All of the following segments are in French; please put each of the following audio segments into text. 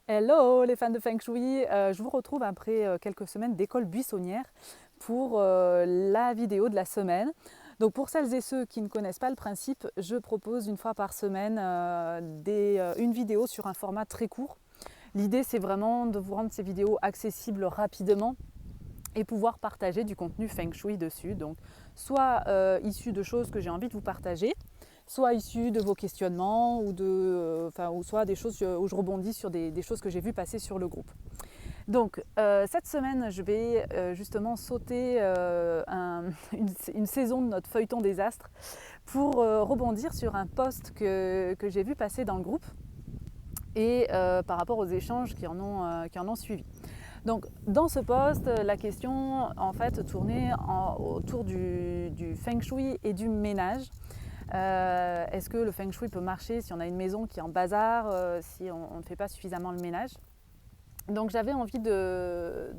Hello les fans de Feng Shui, je vous retrouve après quelques semaines d'école buissonnière pour la vidéo de la semaine. Donc pour celles et ceux qui ne connaissent pas le principe, je propose une fois par semaine une vidéo sur un format très court. L'idée c'est vraiment de vous rendre ces vidéos accessibles rapidement et pouvoir partager du contenu Feng Shui dessus. Donc soit issu de choses que j'ai envie de vous partager, soit issu de vos questionnements ou soit des choses où je rebondis sur des choses que j'ai vues passer sur le groupe. Donc cette semaine, je vais justement sauter une saison de notre feuilleton des astres pour rebondir sur un post que j'ai vu passer dans le groupe et par rapport aux échanges qui en ont suivi. Donc dans ce post, la question en fait tournait autour du Feng Shui et du ménage. Est-ce que le Feng Shui peut marcher si on a une maison qui est en bazar, si on ne fait pas suffisamment le ménage? Donc j'avais envie de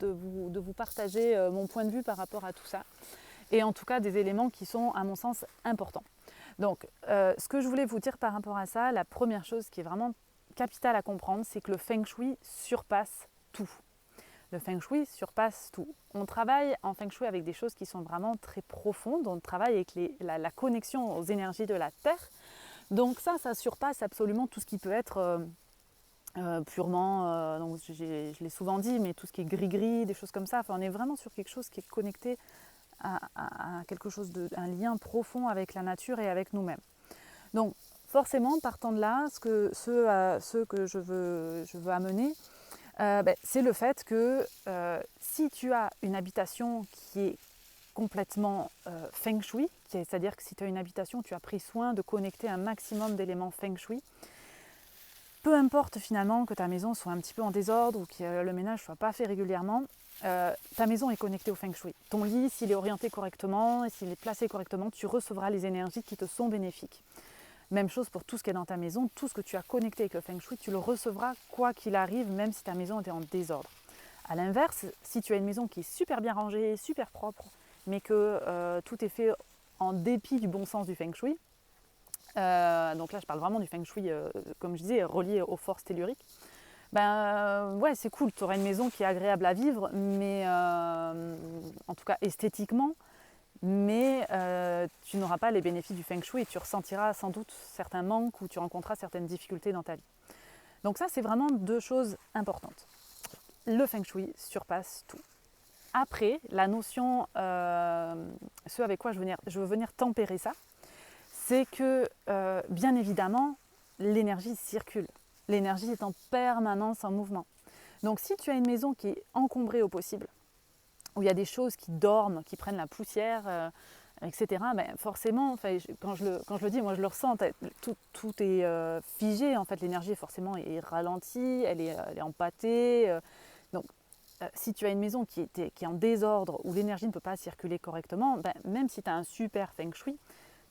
vous partager mon point de vue par rapport à tout ça. Et en tout cas des éléments qui sont à mon sens importants. Donc ce que je voulais vous dire par rapport à ça, la première chose qui est vraiment capitale à comprendre, c'est que le Feng Shui surpasse tout. Le Feng Shui surpasse tout. On travaille en Feng Shui avec des choses qui sont vraiment très profondes. On travaille avec la connexion aux énergies de la Terre. Donc ça surpasse absolument tout ce qui peut être purement, donc je l'ai souvent dit, mais tout ce qui est gris-gris, des choses comme ça. Enfin, on est vraiment sur quelque chose qui est connecté à quelque chose un lien profond avec la nature et avec nous-mêmes. Donc forcément, partant de là, ce que je veux amener, c'est le fait que si tu as une habitation qui est complètement Feng Shui, c'est-à-dire que si tu as une habitation, tu as pris soin de connecter un maximum d'éléments Feng Shui, peu importe finalement que ta maison soit un petit peu en désordre ou que le ménage ne soit pas fait régulièrement, ta maison est connectée au Feng Shui. Ton lit, s'il est orienté correctement et s'il est placé correctement, tu recevras les énergies qui te sont bénéfiques. Même chose pour tout ce qui est dans ta maison, tout ce que tu as connecté avec le Feng Shui, tu le recevras quoi qu'il arrive, même si ta maison était en désordre. A l'inverse, si tu as une maison qui est super bien rangée, super propre, mais que tout est fait en dépit du bon sens du Feng Shui, donc là je parle vraiment du Feng Shui, comme je disais, relié aux forces telluriques, ouais, c'est cool, tu auras une maison qui est agréable à vivre, mais en tout cas esthétiquement, mais tu n'auras pas les bénéfices du Feng Shui et tu ressentiras sans doute certains manques ou tu rencontreras certaines difficultés dans ta vie. Donc ça, c'est vraiment deux choses importantes. Le Feng Shui surpasse tout. Après, la notion, ce avec quoi je veux venir tempérer ça, c'est que bien évidemment, l'énergie circule. L'énergie est en permanence en mouvement. Donc si tu as une maison qui est encombrée au possible, où il y a des choses qui dorment, qui prennent la poussière, etc., forcément, quand je le dis, moi je le ressens, tout est figé, en fait, l'énergie forcément est ralentie, elle est empâtée. Donc si tu as une maison qui est en désordre, où l'énergie ne peut pas circuler correctement, même si tu as un super Feng Shui,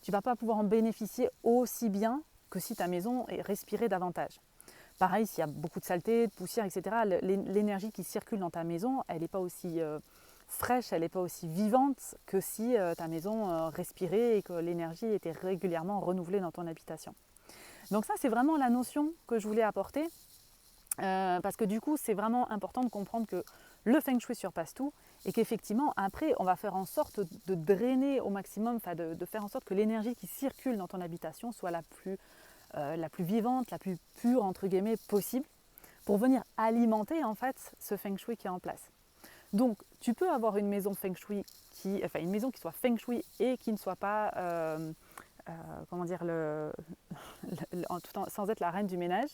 tu ne vas pas pouvoir en bénéficier aussi bien que si ta maison est respirée davantage. Pareil, s'il y a beaucoup de saleté, de poussière, etc., l'énergie qui circule dans ta maison, elle n'est pas aussi fraîche, elle n'est pas aussi vivante que si ta maison respirait et que l'énergie était régulièrement renouvelée dans ton habitation. Donc ça, c'est vraiment la notion que je voulais apporter, parce que du coup, c'est vraiment important de comprendre que le Feng Shui surpasse tout et qu'effectivement, après, on va faire en sorte de drainer au maximum, de faire en sorte que l'énergie qui circule dans ton habitation soit la plus vivante, la plus pure, entre guillemets, possible, pour venir alimenter en fait ce Feng Shui qui est en place. Donc, tu peux avoir une maison Feng Shui une maison qui soit Feng Shui et qui ne soit pas, comment dire, sans être la reine du ménage.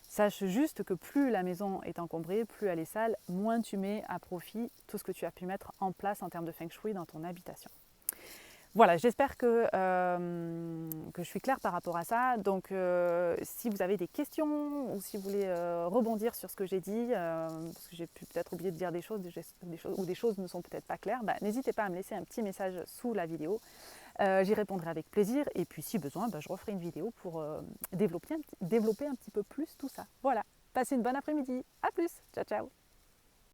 Sache juste que plus la maison est encombrée, plus elle est sale, moins tu mets à profit tout ce que tu as pu mettre en place en termes de Feng Shui dans ton habitation. Voilà, j'espère que je suis claire par rapport à ça. Donc, si vous avez des questions ou si vous voulez rebondir sur ce que j'ai dit, parce que j'ai peut-être oublié de dire des choses ou des choses ne sont peut-être pas claires, n'hésitez pas à me laisser un petit message sous la vidéo. J'y répondrai avec plaisir. Et puis, si besoin, je referai une vidéo pour développer un petit peu plus tout ça. Voilà, passez une bonne après-midi. À plus, ciao ciao.